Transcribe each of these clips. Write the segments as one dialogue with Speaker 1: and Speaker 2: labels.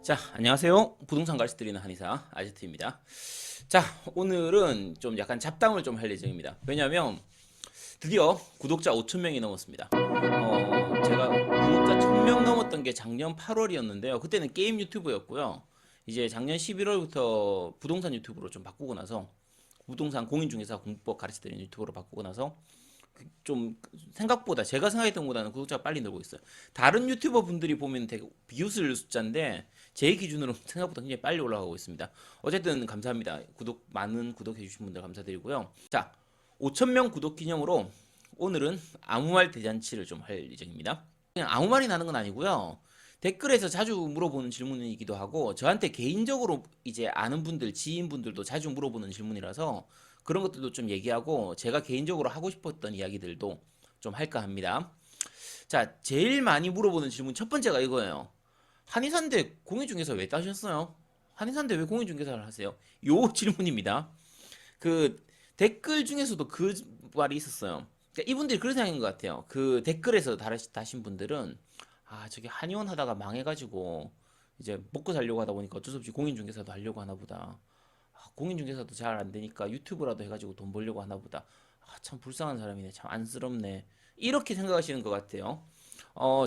Speaker 1: 자, 안녕하세요. 부동산 가르쳐 드리는 한의사 아지트입니다. 자, 오늘은 좀 약간 잡담을 좀 할 예정입니다. 왜냐면 드디어 구독자 5,000명이 넘었습니다. 제가 구독자 1,000명 넘었던 게 작년 8월이었는데요. 그때는 게임 유튜브였고요. 이제 작년 11월부터 부동산 유튜브로 좀 바꾸고 나서 부동산 공인중개사 공부법 가르쳐 드리는 유튜브로 바꾸고 나서 좀 생각보다 제가 생각했던 것보다는 구독자가 빨리 늘고 있어요. 다른 유튜버 분들이 보면 되게 비웃을 숫자인데 제 기준으로 생각보다 굉장히 빨리 올라가고 있습니다. 어쨌든 감사합니다. 많은 구독해 주신 분들 감사드리고요. 자, 5,000명 구독 기념으로 오늘은 아무 말 대잔치를 좀 할 예정입니다. 그냥 아무 말이 나는 건 아니고요. 댓글에서 자주 물어보는 질문이기도 하고 저한테 개인적으로 이제 아는 분들, 지인분들도 자주 물어보는 질문이라서 그런 것들도 좀 얘기하고 제가 개인적으로 하고 싶었던 이야기들도 좀 할까 합니다. 자, 제일 많이 물어보는 질문 첫 번째가 이거예요. 한의사인데 공인중개사 왜 따셨어요? 한의사인데 왜 공인중개사를 하세요? 요 질문입니다. 그 댓글 중에서도 그 말이 있었어요. 그러니까 이분들이 그런 생각인 것 같아요. 그 댓글에서 다신 분들은 저기 한의원 하다가 망해가지고 이제 먹고 살려고 하다 보니까 어쩔 수 없이 공인중개사도 하려고 하나 보다. 공인중개사도 잘 안 되니까 유튜브라도 해가지고 돈 벌려고 하나 보다. 참 불쌍한 사람이네. 참 안쓰럽네. 이렇게 생각하시는 것 같아요.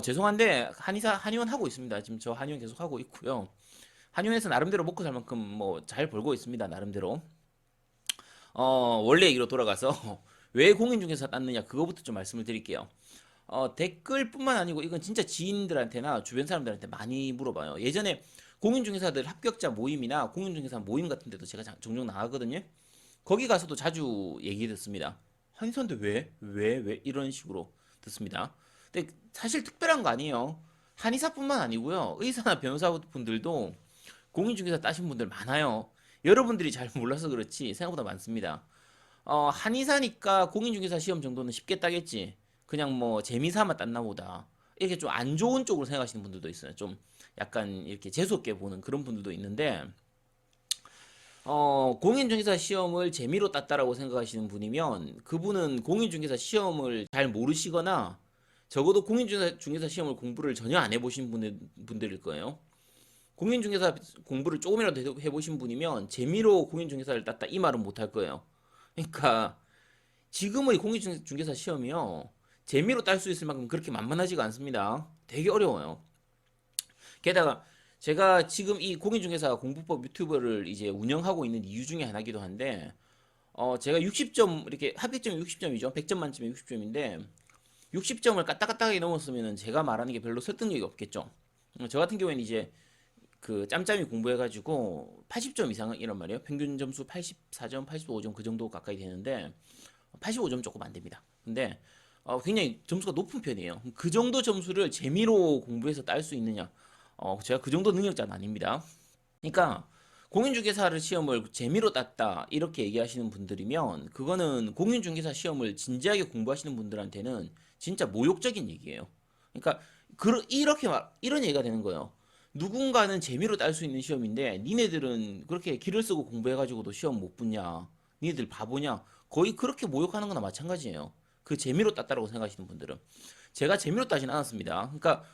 Speaker 1: 죄송한데 한의원 하고 있습니다. 지금 저 한의원 계속 하고 있고요. 한의원에서 나름대로 먹고 살 만큼 뭐 잘 벌고 있습니다. 나름대로. 원래 얘기로 돌아가서 왜 공인중개사 땄느냐 그거부터 좀 말씀을 드릴게요. 댓글뿐만 아니고 이건 진짜 지인들한테나 주변 사람들한테 많이 물어봐요. 예전에 공인중개사들 합격자 모임이나 공인중개사 모임 같은 데도 제가 종종 나가거든요. 거기 가서도 자주 얘기 듣습니다. 한의사인데 왜? 왜? 이런 식으로 듣습니다. 근데 사실 특별한 거 아니에요. 한의사뿐만 아니고요. 의사나 변호사분들도 공인중개사 따신 분들 많아요. 여러분들이 잘 몰라서 그렇지 생각보다 많습니다. 한의사니까 공인중개사 시험 정도는 쉽게 따겠지. 그냥 뭐 재미삼아 땄나 보다. 이렇게 좀 안 좋은 쪽으로 생각하시는 분들도 있어요. 좀 약간 이렇게 재수없게 보는 그런 분들도 있는데, 공인중개사 시험을 재미로 땄다라고 생각하시는 분이면 그분은 공인중개사 시험을 잘 모르시거나 적어도 공인중개사 시험을 공부를 전혀 안 해보신 분들일 거예요. 공인중개사 공부를 조금이라도 해보신 분이면 재미로 공인중개사를 땄다 이 말은 못 할 거예요. 그러니까 지금의 공인중개사 시험이요. 재미로 딸 수 있을 만큼 그렇게 만만하지가 않습니다. 되게 어려워요. 게다가 제가 지금 이 공인중개사 공부법 유튜버를 이제 운영하고 있는 이유 중에 하나기도 한데, 제가 60점, 이렇게 합격점이 60점이죠. 100점 만점에 60점인데, 60점을 까딱까딱하게 넘었으면 제가 말하는 게 별로 설득력이 없겠죠. 저 같은 경우에는 이제 그 짬짬이 공부해가지고 80점 이상 이란 말이에요. 평균 점수 84점, 85점 그 정도 가까이 되는데 85점 조금 안 됩니다. 근데 굉장히 점수가 높은 편이에요. 그 정도 점수를 재미로 공부해서 딸 수 있느냐? 제가 그 정도 능력자는 아닙니다. 그러니까 공인중개사를 시험을 재미로 땄다 이렇게 얘기하시는 분들이면 그거는 공인중개사 시험을 진지하게 공부하시는 분들한테는 진짜 모욕적인 얘기예요. 그러니까 이런 얘기가 되는 거예요. 누군가는 재미로 딸 수 있는 시험인데 니네들은 그렇게 기를 쓰고 공부해가지고도 시험 못 붙냐? 니네들 바보냐? 거의 그렇게 모욕하는 거나 마찬가지예요. 그 재미로 땄다라고 생각하시는 분들은 제가 재미로 따진 않았습니다. 그러니까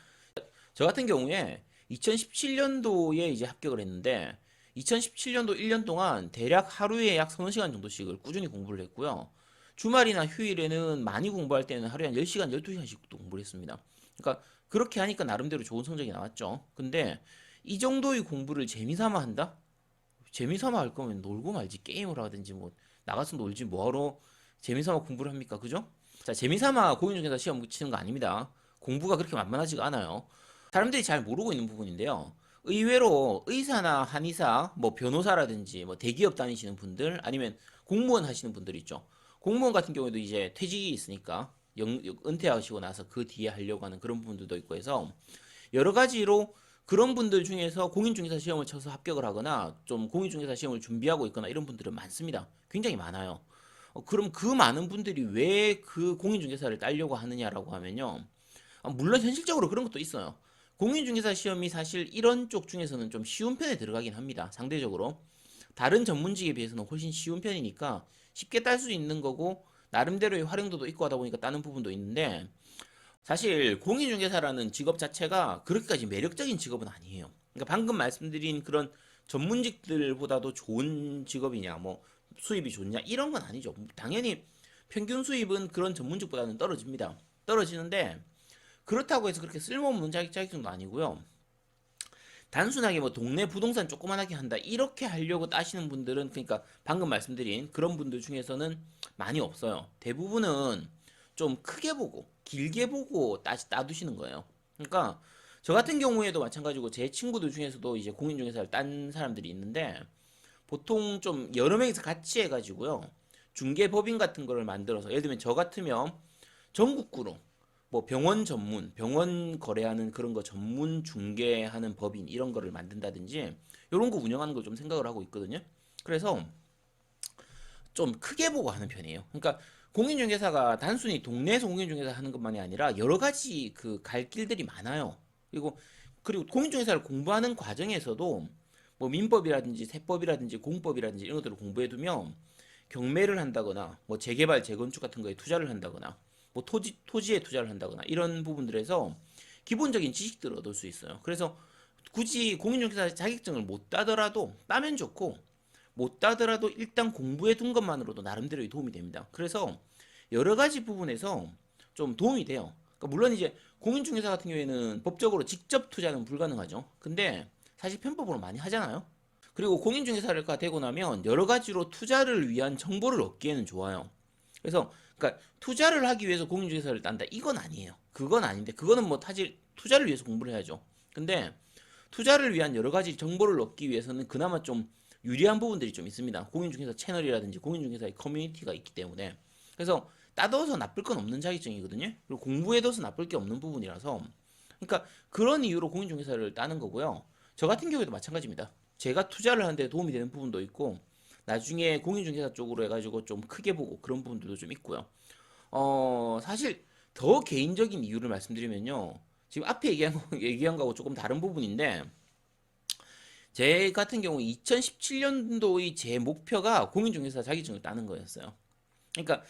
Speaker 1: 저 같은 경우에 2017년도에 이제 합격을 했는데 2017년도 1년 동안 대략 하루에 약 서너 시간 정도씩을 꾸준히 공부를 했고요. 주말이나 휴일에는 많이 공부할 때는 하루에 한 10시간, 12시간씩도 공부를 했습니다. 그러니까 그렇게 하니까 나름대로 좋은 성적이 나왔죠. 근데 이 정도의 공부를 재미삼아 한다? 재미삼아 할 거면 놀고 말지 게임을 하든지 뭐 나가서 놀지 뭐하러 재미삼아 공부를 합니까? 그죠? 자, 재미삼아 공인중개사 시험 치는 거 아닙니다. 공부가 그렇게 만만하지가 않아요. 사람들이 잘 모르고 있는 부분인데요. 의외로 의사나 한의사, 뭐 변호사라든지 뭐 대기업 다니시는 분들 아니면 공무원 하시는 분들 있죠. 공무원 같은 경우에도 이제 퇴직이 있으니까 은퇴하시고 나서 그 뒤에 하려고 하는 그런 분들도 있고 해서 여러 가지로 그런 분들 중에서 공인중개사 시험을 쳐서 합격을 하거나 좀 공인중개사 시험을 준비하고 있거나 이런 분들은 많습니다. 굉장히 많아요. 그럼 그 많은 분들이 왜 그 공인중개사를 따려고 하느냐라고 하면요. 물론 현실적으로 그런 것도 있어요. 공인중개사 시험이 사실 이런 쪽 중에서는 좀 쉬운 편에 들어가긴 합니다. 상대적으로. 다른 전문직에 비해서는 훨씬 쉬운 편이니까 쉽게 딸 수 있는 거고 나름대로의 활용도도 있고 하다 보니까 따는 부분도 있는데 사실 공인중개사라는 직업 자체가 그렇게까지 매력적인 직업은 아니에요. 그러니까 방금 말씀드린 그런 전문직들보다도 좋은 직업이냐, 뭐 수입이 좋냐 이런 건 아니죠. 당연히 평균 수입은 그런 전문직보다는 떨어집니다. 떨어지는데 그렇다고 해서 그렇게 쓸모없는 자격증도 아니고요. 단순하게 뭐 동네 부동산 조그만하게 한다 이렇게 하려고 따시는 분들은 그러니까 방금 말씀드린 그런 분들 중에서는 많이 없어요. 대부분은 좀 크게 보고 길게 보고 따두시는 거예요. 그러니까 저 같은 경우에도 마찬가지고 제 친구들 중에서도 이제 공인중개사를 딴 사람들이 있는데 보통 좀 여러 명이서 같이 해가지고요. 중개법인 같은 거를 만들어서 예를 들면 저 같으면 전국구로 뭐 병원 전문, 병원 거래하는 그런 거 전문 중개하는 법인 이런 거를 만든다든지 이런 거 운영하는 걸 좀 생각을 하고 있거든요. 그래서 좀 크게 보고 하는 편이에요. 그러니까 공인중개사가 단순히 동네에서 공인중개사 하는 것만이 아니라 여러 가지 그 갈 길들이 많아요. 그리고 공인중개사를 공부하는 과정에서도 뭐 민법이라든지 세법이라든지 공법이라든지 이런 것들을 공부해 두면 경매를 한다거나 뭐 재개발 재건축 같은 거에 투자를 한다거나 뭐 토지에 투자를 한다거나 이런 부분들에서 기본적인 지식들을 얻을 수 있어요. 그래서 굳이 공인중개사 자격증을 못 따더라도 따면 좋고 못 따더라도 일단 공부해 둔 것만으로도 나름대로 도움이 됩니다. 그래서 여러 가지 부분에서 좀 도움이 돼요. 그러니까 물론 이제 공인중개사 같은 경우에는 법적으로 직접 투자는 불가능하죠. 근데 사실 편법으로 많이 하잖아요. 그리고 공인중개사가 되고 나면 여러 가지로 투자를 위한 정보를 얻기에는 좋아요. 그래서 그러니까 투자를 하기 위해서 공인중개사를 딴다 이건 아니에요. 그건 아닌데 그거는 뭐 사실 투자를 위해서 공부를 해야죠. 근데 투자를 위한 여러 가지 정보를 얻기 위해서는 그나마 좀 유리한 부분들이 좀 있습니다. 공인중개사 채널이라든지 공인중개사의 커뮤니티가 있기 때문에 그래서 따둬서 나쁠 건 없는 자격증이거든요. 그리고 공부해둬서 나쁠 게 없는 부분이라서 그러니까 그런 이유로 공인중개사를 따는 거고요. 저 같은 경우에도 마찬가지입니다. 제가 투자를 하는데 도움이 되는 부분도 있고 나중에 공인중개사 쪽으로 해가지고 좀 크게 보고 그런 부분들도 좀 있고요. 사실 더 개인적인 이유를 말씀드리면요. 지금 앞에 얘기한 거하고 조금 다른 부분인데 제 같은 경우 2017년도의 제 목표가 공인중개사 자격증을 따는 거였어요. 그러니까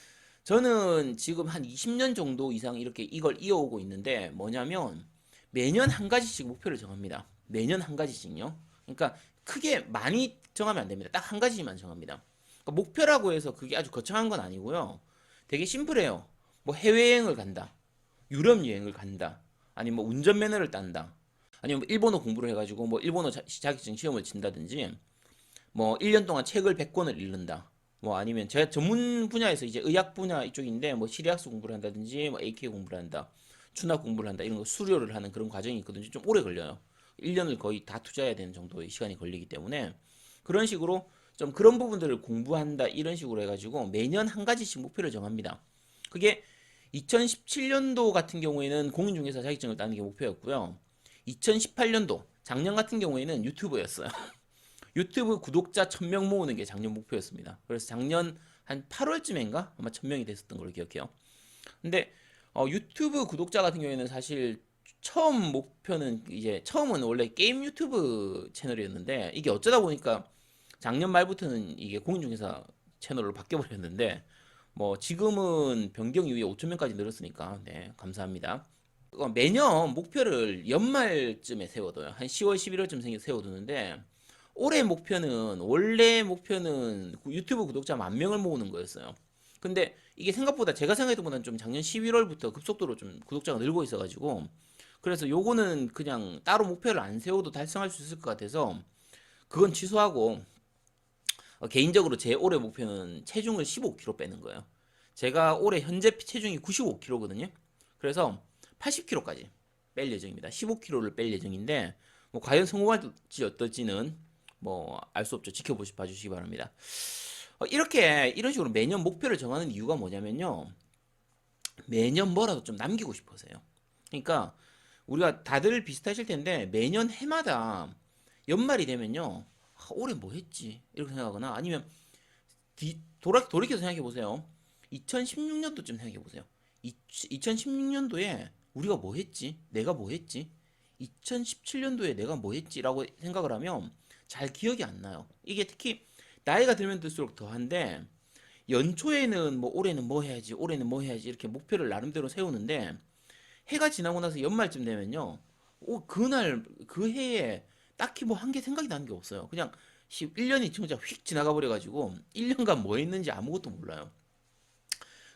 Speaker 1: 저는 지금 한 20년 정도 이상 이렇게 이걸 이어오고 있는데 뭐냐면 매년 한 가지씩 목표를 정합니다. 매년 한 가지씩요. 그러니까 크게 많이 정하면 안 됩니다. 딱 한 가지만 정합니다. 그러니까 목표라고 해서 그게 아주 거창한 건 아니고요. 되게 심플해요. 뭐 해외여행을 간다. 유럽 여행을 간다. 아니면 뭐 운전면허를 딴다. 아니면 뭐 일본어 공부를 해가지고 뭐 일본어 자격증 시험을 친다든지 뭐 1년 동안 책을 100권을 읽는다. 뭐 아니면 제가 전문 분야에서 이제 의학 분야 이쪽인데 뭐 실의학수 공부를 한다든지 뭐 AK 공부를 한다. 추나 공부를 한다. 이런 거 수료를 하는 그런 과정이 있거든요. 좀 오래 걸려요. 1년을 거의 다 투자해야 되는 정도의 시간이 걸리기 때문에 그런 식으로 좀 그런 부분들을 공부한다 이런 식으로 해가지고 매년 한 가지씩 목표를 정합니다. 그게 2017년도 같은 경우에는 공인중개사 자격증을 따는 게 목표였고요. 2018년도 작년 같은 경우에는 유튜버였어요. 유튜브 구독자 1000명 모으는 게 작년 목표였습니다. 그래서 작년 한 8월쯤인가 아마 1000명이 됐었던 걸로 기억해요. 근데 유튜브 구독자 같은 경우에는 사실 처음 목표는 이제 처음은 원래 게임 유튜브 채널이었는데 이게 어쩌다 보니까 작년 말부터는 이게 공인중개사 채널로 바뀌어 버렸는데 뭐 지금은 변경 이후에 5,000명까지 늘었으니까 네 감사합니다. 매년 목표를 연말쯤에 세워둬요. 한 10월, 11월쯤 세워두는데 올해 목표는 원래 목표는 유튜브 구독자 10,000명을 모으는 거였어요. 근데 이게 생각보다 제가 생각했던 것보다는 좀 작년 11월부터 급속도로 좀 구독자가 늘고 있어가지고 그래서 요거는 그냥 따로 목표를 안 세워도 달성할 수 있을 것 같아서 그건 취소하고 개인적으로 제 올해 목표는 체중을 15kg 빼는 거예요. 제가 올해 현재 체중이 95kg거든요. 그래서 80kg까지 뺄 예정입니다. 15kg를 뺄 예정인데 뭐 과연 성공할지 어떨지는 뭐 알 수 없죠. 봐주시기 바랍니다. 이렇게 이런 식으로 매년 목표를 정하는 이유가 뭐냐면요. 매년 뭐라도 좀 남기고 싶어서요. 그러니까 우리가 다들 비슷하실 텐데 매년 해마다 연말이 되면요. 올해 뭐 했지? 이렇게 생각하거나 아니면 돌이켜서 생각해 보세요. 2016년도쯤 생각해 보세요. 2016년도에 우리가 뭐 했지? 내가 뭐 했지? 2017년도에 내가 뭐 했지? 라고 생각을 하면 잘 기억이 안 나요. 이게 특히 나이가 들면 들수록 더한데 연초에는 뭐 올해는 뭐 해야지, 올해는 뭐 해야지 이렇게 목표를 나름대로 세우는데 해가 지나고 나서 연말쯤 되면요. 그날 그 해에 딱히 뭐 한 게 생각이 나는 게 없어요. 그냥 1년이 진짜 휙 지나가 버려가지고 1년간 뭐 했는지 아무것도 몰라요.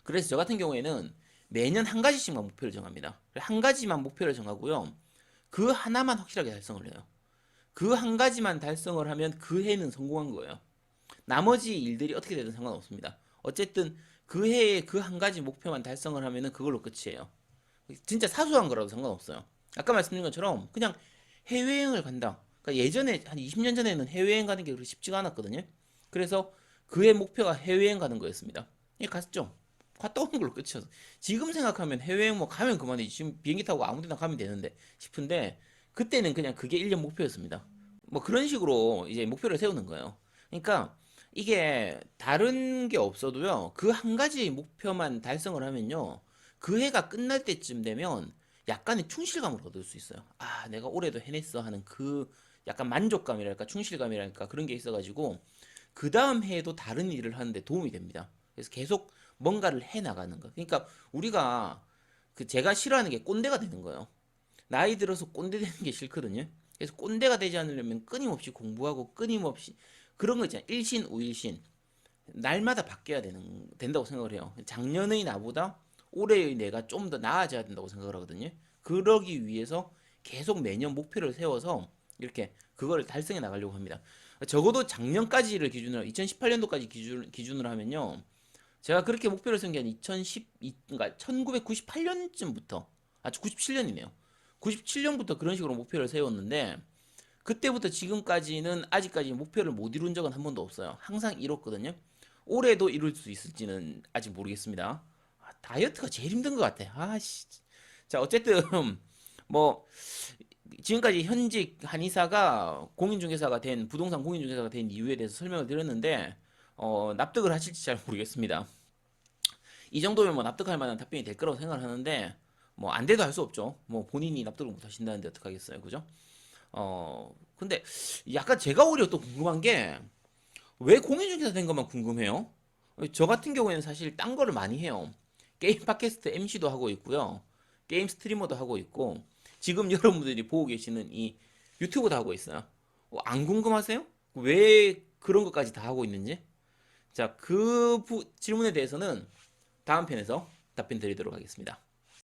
Speaker 1: 그래서 저 같은 경우에는 매년 한 가지씩만 목표를 정합니다. 한 가지만 목표를 정하고요. 그 하나만 확실하게 달성을 해요. 그 한 가지만 달성을 하면 그 해는 성공한 거예요. 나머지 일들이 어떻게 되든 상관없습니다. 어쨌든 그 해에 그 한 가지 목표만 달성을 하면은 그걸로 끝이에요. 진짜 사소한 거라도 상관없어요. 아까 말씀드린 것처럼 그냥 해외여행을 간다. 그러니까 예전에 한 20년 전에는 해외여행 가는 게 그렇게 쉽지가 않았거든요. 그래서 그의 목표가 해외여행 가는 거였습니다. 예, 갔죠. 갔다 오는 걸로 끝이었어. 지금 생각하면 해외여행 뭐 가면 그만이지. 지금 비행기 타고 아무 데나 가면 되는데 싶은데 그때는 그냥 그게 1년 목표였습니다. 뭐 그런 식으로 이제 목표를 세우는 거예요. 그러니까 이게 다른 게 없어도요. 그 한 가지 목표만 달성을 하면요. 그 해가 끝날 때쯤 되면 약간의 충실감을 얻을 수 있어요. 아, 내가 올해도 해냈어 하는 그 약간 만족감이랄까 충실감이랄까 그런 게 있어가지고 그 다음 해에도 다른 일을 하는데 도움이 됩니다. 그래서 계속 뭔가를 해 나가는 거. 그러니까 우리가 그 제가 싫어하는 게 꼰대가 되는 거예요. 나이 들어서 꼰대 되는 게 싫거든요. 그래서 꼰대가 되지 않으려면 끊임없이 공부하고 끊임없이 그런 거 있잖아요. 일신 우일신. 날마다 바뀌어야 된다고 생각을 해요. 작년의 나보다 올해의 내가 좀 더 나아져야 된다고 생각을 하거든요. 그러기 위해서 계속 매년 목표를 세워서 이렇게 그거를 달성해 나가려고 합니다. 적어도 작년까지를 기준으로 2018년도까지 기준으로 하면요. 제가 그렇게 목표를 세운 게 한 그러니까 1998년쯤부터 97년이네요. 97년부터 그런 식으로 목표를 세웠는데 그때부터 지금까지는 아직까지 목표를 못 이룬 적은 한 번도 없어요. 항상 이뤘거든요. 올해도 이룰 수 있을지는 아직 모르겠습니다. 다이어트가 제일 힘든 것 같아. 아씨. 자, 어쨌든 뭐 지금까지 현직 한의사가 공인중개사가 된 부동산 공인중개사가 된 이유에 대해서 설명을 드렸는데 납득을 하실지 잘 모르겠습니다. 이 정도면 뭐 납득할 만한 답변이 될 거라고 생각을 하는데 뭐 안 돼도 할 수 없죠. 뭐 본인이 납득을 못 하신다는데 어떡하겠어요. 그죠? 근데 약간 제가 오히려 또 궁금한 게 왜 공인중개사 된 것만 궁금해요? 저 같은 경우에는 사실 딴 거를 많이 해요. 게임 팟캐스트 MC도 하고 있고요. 게임 스트리머도 하고 있고 지금 여러분들이 보고 계시는 이 유튜브도 하고 있어요. 안 궁금하세요? 왜 그런 것까지 다 하고 있는지? 자, 질문에 대해서는 다음 편에서 답변 드리도록 하겠습니다.